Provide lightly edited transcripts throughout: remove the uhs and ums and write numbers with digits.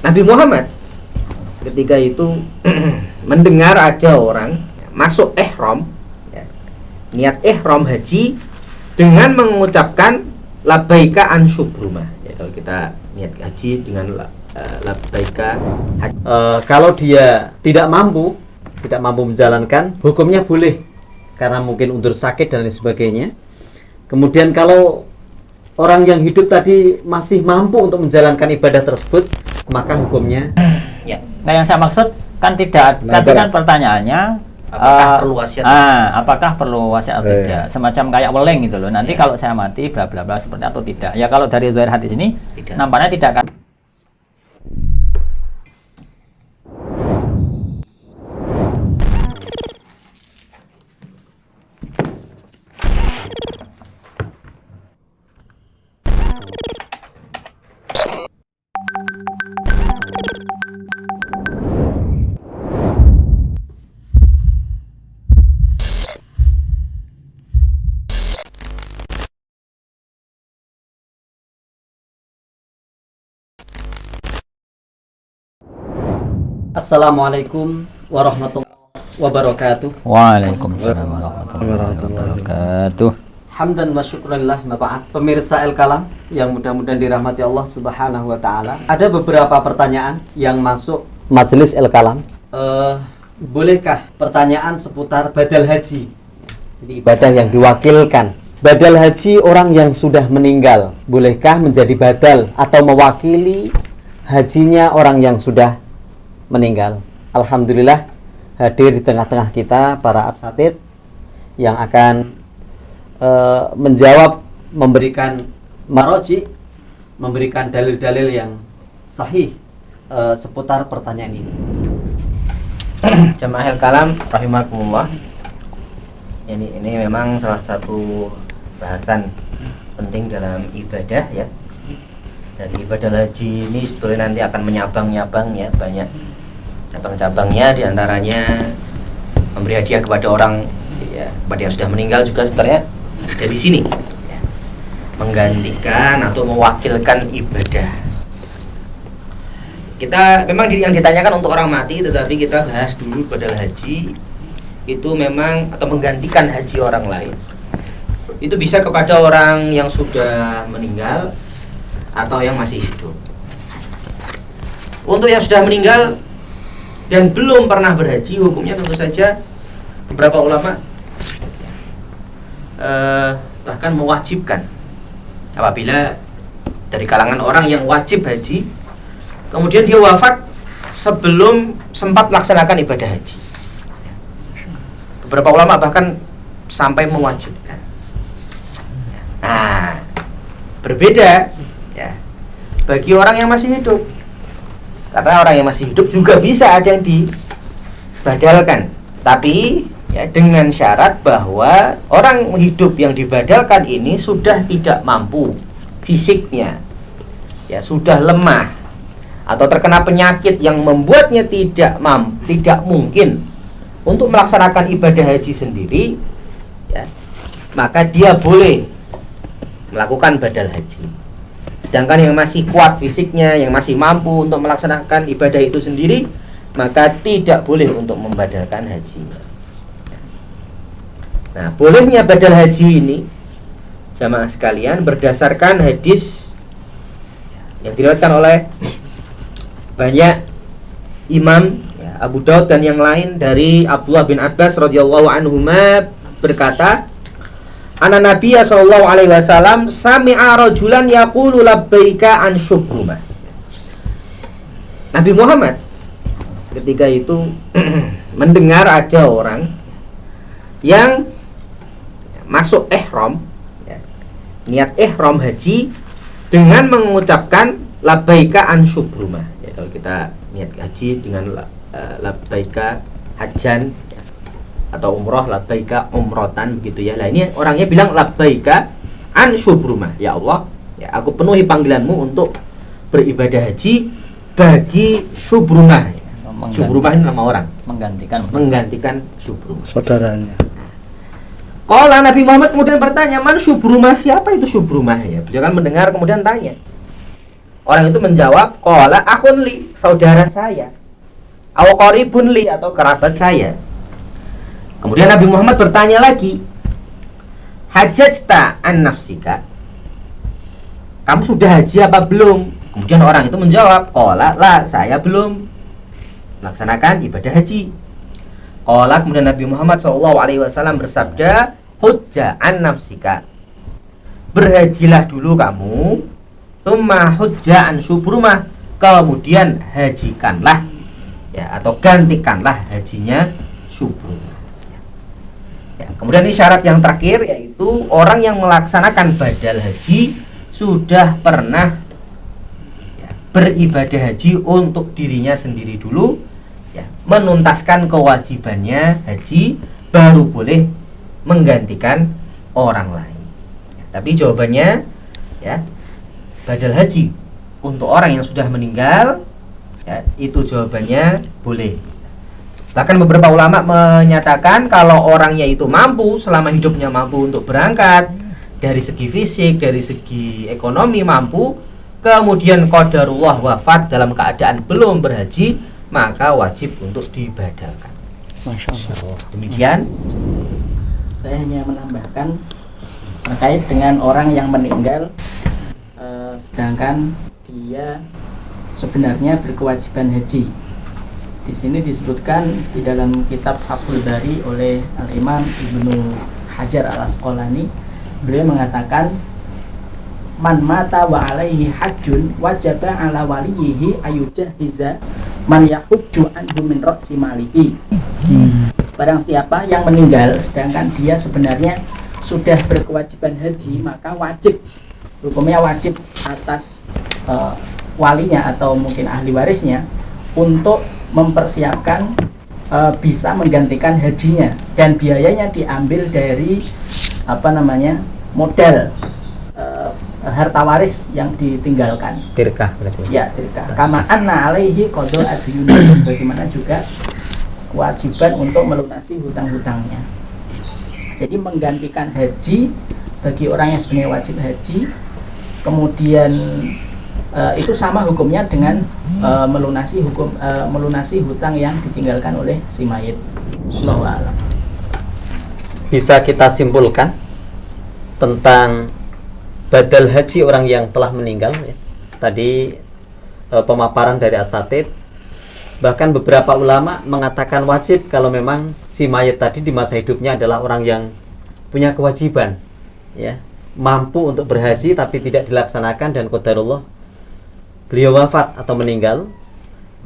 Nabi Muhammad ketika itu mendengar ada orang masuk ihram, ya, niat ihram haji dengan mengucapkan labbaika an syubrumah. Ya, kalau kita niat haji dengan labbaika haji. Kalau dia tidak mampu menjalankan, hukumnya boleh karena mungkin undur sakit dan lain sebagainya. Kemudian kalau orang yang hidup tadi masih mampu untuk menjalankan ibadah tersebut, maka hukumnya Ya. Nah, yang saya maksud kan tidak, tadi kan pertanyaannya Apakah perlu wasiat? Apakah perlu wasiat atau tidak? Semacam kayak weleng gitu loh. Nanti kalau saya mati bla bla bla seperti atau tidak. Ya kalau dari zahir hadis ini Tidak. nampaknya tidak kan. Assalamualaikum warahmatullahi wabarakatuh. Waalaikumsalam warahmatullahi wabarakatuh. Hamdan wa syukranillah maba'at. Pemirsa El-Kalam yang mudah-mudahan dirahmati Allah Subhanahu wa taala. Ada beberapa pertanyaan yang masuk majelis El-Kalam. Bolehkah pertanyaan seputar badal haji? Jadi ibadah yang diwakilkan. Badal haji orang yang sudah meninggal, bolehkah menjadi badal atau mewakili hajinya orang yang sudah meninggal? Alhamdulillah hadir di tengah-tengah kita para asatid yang akan menjawab, memberikan maroji, memberikan dalil-dalil yang sahih seputar pertanyaan ini. Jamaah al-kalam rahimakumullah. Ini memang salah satu bahasan penting dalam ibadah, ya. Dari ibadah haji ini sebetulnya nanti akan menyabang-nyabang, ya, banyak cabang-cabangnya, diantaranya memberi hadiah kepada orang, ya, kepada yang sudah meninggal juga sebenarnya dari sini, ya, menggantikan atau mewakilkan ibadah. Kita memang yang ditanyakan untuk orang mati, tetapi kita bahas dulu ibadah haji itu memang atau menggantikan haji orang lain. Itu bisa kepada orang yang sudah meninggal atau yang masih hidup. Untuk yang sudah meninggal dan belum pernah berhaji, hukumnya tentu saja beberapa ulama bahkan mewajibkan apabila dari kalangan orang yang wajib haji kemudian dia wafat sebelum sempat melaksanakan ibadah haji. Beberapa ulama bahkan sampai mewajibkan. Nah, berbeda, ya, bagi orang yang masih hidup. Karena orang yang masih hidup juga bisa ada yang dibadalkan, tapi ya dengan syarat bahwa orang hidup yang dibadalkan ini sudah tidak mampu fisiknya, ya, sudah lemah atau terkena penyakit yang membuatnya tidak mungkin untuk melaksanakan ibadah haji sendiri, ya, maka dia boleh melakukan badal haji. Sedangkan yang masih kuat fisiknya, yang masih mampu untuk melaksanakan ibadah itu sendiri, maka tidak boleh untuk membadalkan haji. Nah, bolehnya badal haji ini, jamaah sekalian, berdasarkan hadis yang diriwayatkan oleh banyak imam, ya, Abu Daud dan yang lain, dari Abdullah bin Abbas radhiyallahu anhuma berkata, Ana Nabiya sallallahu alaihi wasallam sami'a rajulan yaqulu labbaika an syukrumah. Nabi Muhammad ketika itu mendengar ada orang yang masuk ihram, ya, niat ihram haji dengan mengucapkan labbaika an syukrumah. Ya, kalau kita niat haji dengan labbaika hajan, atau umroh, labbaika umrotan, begitu ya. Nah, ini orangnya bilang labbaika an syubrumah. Ya Allah, ya, aku penuhi panggilanmu untuk beribadah haji bagi syubrumah. Syubrumah ini nama orang, menggantikan syubrumah, saudaranya. Qala Nabi Muhammad kemudian bertanya, man syubrumah, siapa itu syubrumah? Ya, beliau kan mendengar kemudian tanya. Orang itu menjawab, qala akhun li, saudara saya. Aw qaribun li, atau kerabat saya. Kemudian Nabi Muhammad bertanya lagi, hajjajta an nafsika, kamu sudah haji apa belum? Kemudian orang itu menjawab, qala la, saya belum melaksanakan ibadah haji. Qala, kemudian Nabi Muhammad SAW bersabda, hujja an nafsika, berhajilah dulu kamu, tsumma hujja an syubrumah, kemudian hajikanlah, ya, atau gantikanlah hajinya syubrumah. Ya, kemudian ini syarat yang terakhir, yaitu orang yang melaksanakan badal haji sudah pernah, ya, beribadah haji untuk dirinya sendiri dulu, ya, menuntaskan kewajibannya haji, baru boleh menggantikan orang lain. Ya, tapi jawabannya, ya, badal haji untuk orang yang sudah meninggal, ya, itu jawabannya boleh. Bahkan beberapa ulama menyatakan kalau orangnya itu mampu, selama hidupnya mampu untuk berangkat, dari segi fisik, dari segi ekonomi mampu, kemudian qadarullah wafat dalam keadaan belum berhaji, maka wajib untuk dibadalkan. Masya Allah. Demikian. Saya hanya menambahkan terkait dengan orang yang meninggal sedangkan dia sebenarnya berkewajiban haji. Di sini disebutkan di dalam kitab Fathul Bari oleh Al-Imam Ibnu Hajar Al-Asqalani, beliau mengatakan, man mata wa alaihi hajjun wajaba ala waliyihi ayujahiza man yahujju anhu min ra'si malihi. Barang siapa yang meninggal sedangkan dia sebenarnya sudah berkewajiban haji, maka wajib, hukumnya wajib atas walinya atau mungkin ahli warisnya untuk mempersiapkan bisa menggantikan hajinya, dan biayanya diambil dari modal harta waris yang ditinggalkan. Tirkah berarti. Ya, tirkah. Kama anna alaihi qada adyun, sebagaimana juga kewajiban untuk melunasi hutang-hutangnya. Jadi menggantikan haji bagi orang yang sebenarnya wajib haji, kemudian itu sama hukumnya dengan melunasi hutang yang ditinggalkan oleh si mayit. Wallahu a'lam. Bisa kita simpulkan tentang badal haji orang yang telah meninggal, ya. Tadi pemaparan dari asatid, bahkan beberapa ulama mengatakan wajib kalau memang si mayit tadi di masa hidupnya adalah orang yang punya kewajiban, ya, mampu untuk berhaji tapi tidak dilaksanakan, dan qadarullah beliau wafat atau meninggal,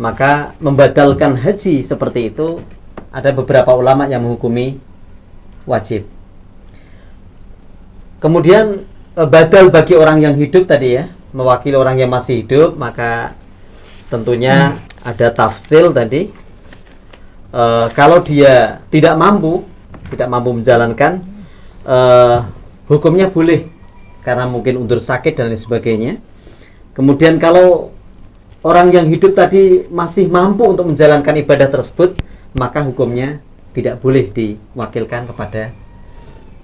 maka membadalkan haji seperti itu ada beberapa ulama yang menghukumi wajib. Kemudian badal bagi orang yang hidup tadi, ya, mewakili orang yang masih hidup, maka tentunya ada tafsil tadi. Kalau dia tidak mampu menjalankan, hukumnya boleh karena mungkin undur sakit dan lain sebagainya. Kemudian kalau orang yang hidup tadi masih mampu untuk menjalankan ibadah tersebut, maka hukumnya tidak boleh diwakilkan kepada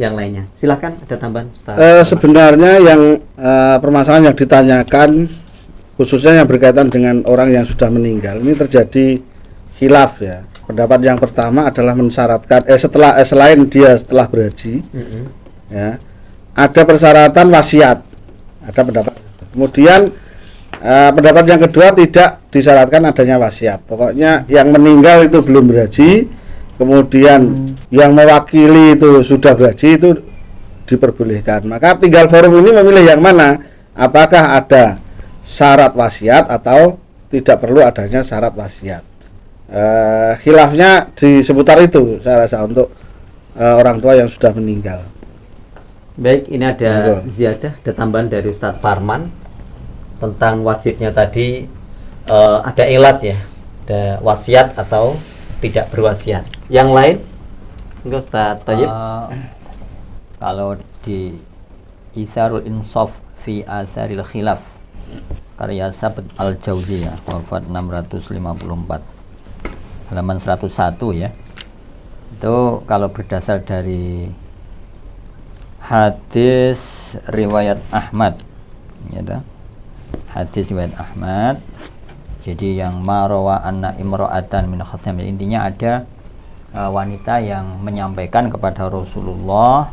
yang lainnya. Silakan, ada tambahan, Ustaz. Sebenarnya yang permasalahan yang ditanyakan khususnya yang berkaitan dengan orang yang sudah meninggal, ini terjadi khilaf, ya. Pendapat yang pertama adalah mensyaratkan selain dia setelah berhaji, ya, ada persyaratan wasiat, ada pendapat. Kemudian pendapat yang kedua tidak disyaratkan adanya wasiat. Pokoknya yang meninggal itu belum berhaji, kemudian yang mewakili itu sudah berhaji, itu diperbolehkan. Maka tinggal forum ini memilih yang mana, apakah ada syarat wasiat atau tidak perlu adanya syarat wasiat. Khilafnya di seputar itu saya rasa untuk orang tua yang sudah meninggal. Baik, ini ada ziyadah, ada tambahan dari Ustadz Farman tentang wajibnya tadi. Ada ilat, ya, ada wasiat atau tidak berwasiat. Yang lain, enggak, Ustadz Thayyib? Kalau di Isarul Insaf fi Atharil Khilaf karya Sabt Al-Jauzi, ya, wafat 654, halaman 101, ya. Itu kalau berdasar dari hadis riwayat Ahmad, ya, hadis riwayat Ahmad. Jadi yang marawa anna imra'atan min khasam, intinya ada wanita yang menyampaikan kepada Rasulullah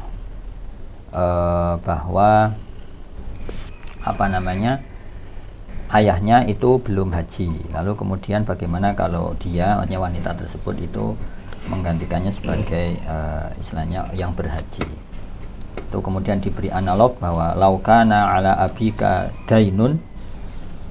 bahwa ayahnya itu belum haji. Lalu kemudian bagaimana kalau dia, artinya wanita tersebut itu menggantikannya sebagai istilahnya yang berhaji. Itu kemudian diberi analog bahwa laukana ala abika dainun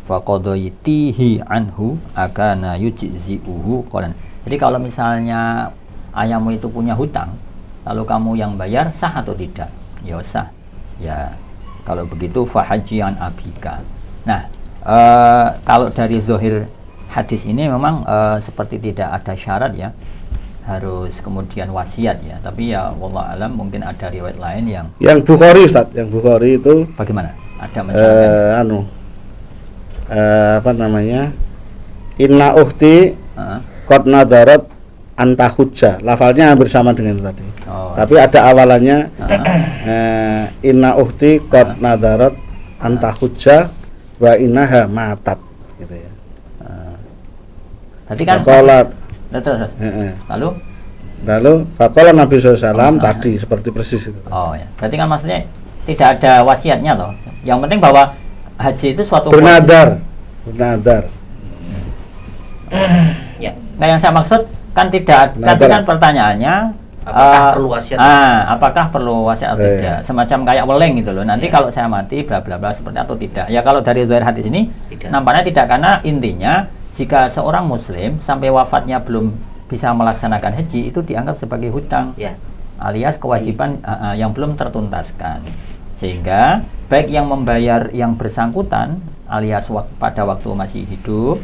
faqadaitihi anhu akana yujzi'uhu qalan. Jadi kalau misalnya ayahmu itu punya hutang, lalu kamu yang bayar, sah atau tidak? Ya sah. Ya kalau begitu fahajian abika. Nah, kalau dari zahir hadis ini memang seperti tidak ada syarat ya, harus kemudian wasiat ya. Tapi ya wallah alam, mungkin ada riwayat lain yang Bukhari, Ustaz, yang Bukhari itu bagaimana? Ada mensyaratkan inna ukhti qad nadarat anta hujja. Lafalnya hampir sama dengan itu tadi. Tapi ada awalannya inna ukhti qad nadarat anta hujja wa innaha matat gitu ya. Tadi kan terus. Lalu faqala Nabi SAW tadi seperti persis itu. Oh ya. Berarti kan maksudnya tidak ada wasiatnya loh. Yang penting bahwa haji itu suatu bernadar. Ya. Nah, yang saya maksud kan tidak, tadi kan pertanyaannya Apakah perlu wasiat? Apakah perlu wasiat atau tidak? Semacam kayak weleng gitu loh. Nanti kalau saya mati bla bla bla seperti atau tidak. Ya kalau dari zahir hadis ini nampaknya tidak, karena intinya jika seorang muslim sampai wafatnya belum bisa melaksanakan haji, itu dianggap sebagai hutang. Ya. Alias kewajiban yang belum tertuntaskan. Sehingga baik yang membayar yang bersangkutan alias pada waktu masih hidup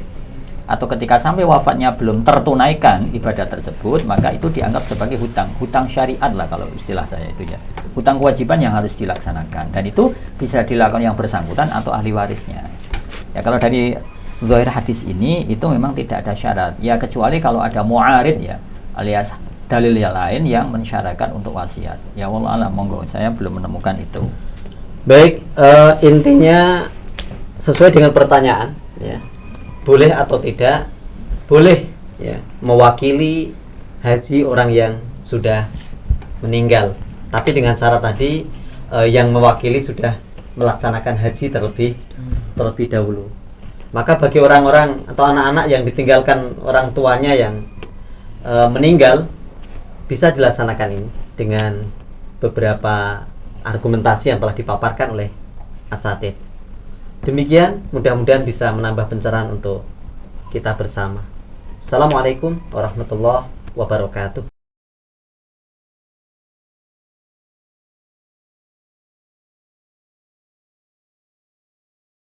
atau ketika sampai wafatnya belum tertunaikan ibadah tersebut, maka itu dianggap sebagai hutang syariat lah kalau istilah saya itu ya, hutang kewajiban yang harus dilaksanakan, dan itu bisa dilakukan yang bersangkutan atau ahli warisnya. Ya kalau dari zahir hadis ini itu memang tidak ada syarat ya, kecuali kalau ada mu'arid ya, alias dalil yang lain yang mensyaratkan untuk wasiat. Ya wallah alam, monggo, saya belum menemukan itu. Baik, intinya sesuai dengan pertanyaan ya, boleh atau tidak boleh ya mewakili haji orang yang sudah meninggal, tapi dengan syarat tadi yang mewakili sudah melaksanakan haji terlebih dahulu. Maka bagi orang-orang atau anak-anak yang ditinggalkan orang tuanya yang meninggal, bisa dilaksanakan ini dengan beberapa argumentasi yang telah dipaparkan oleh asatidz. Demikian, mudah-mudahan bisa menambah pencerahan untuk kita bersama. Assalamualaikum warahmatullahi wabarakatuh.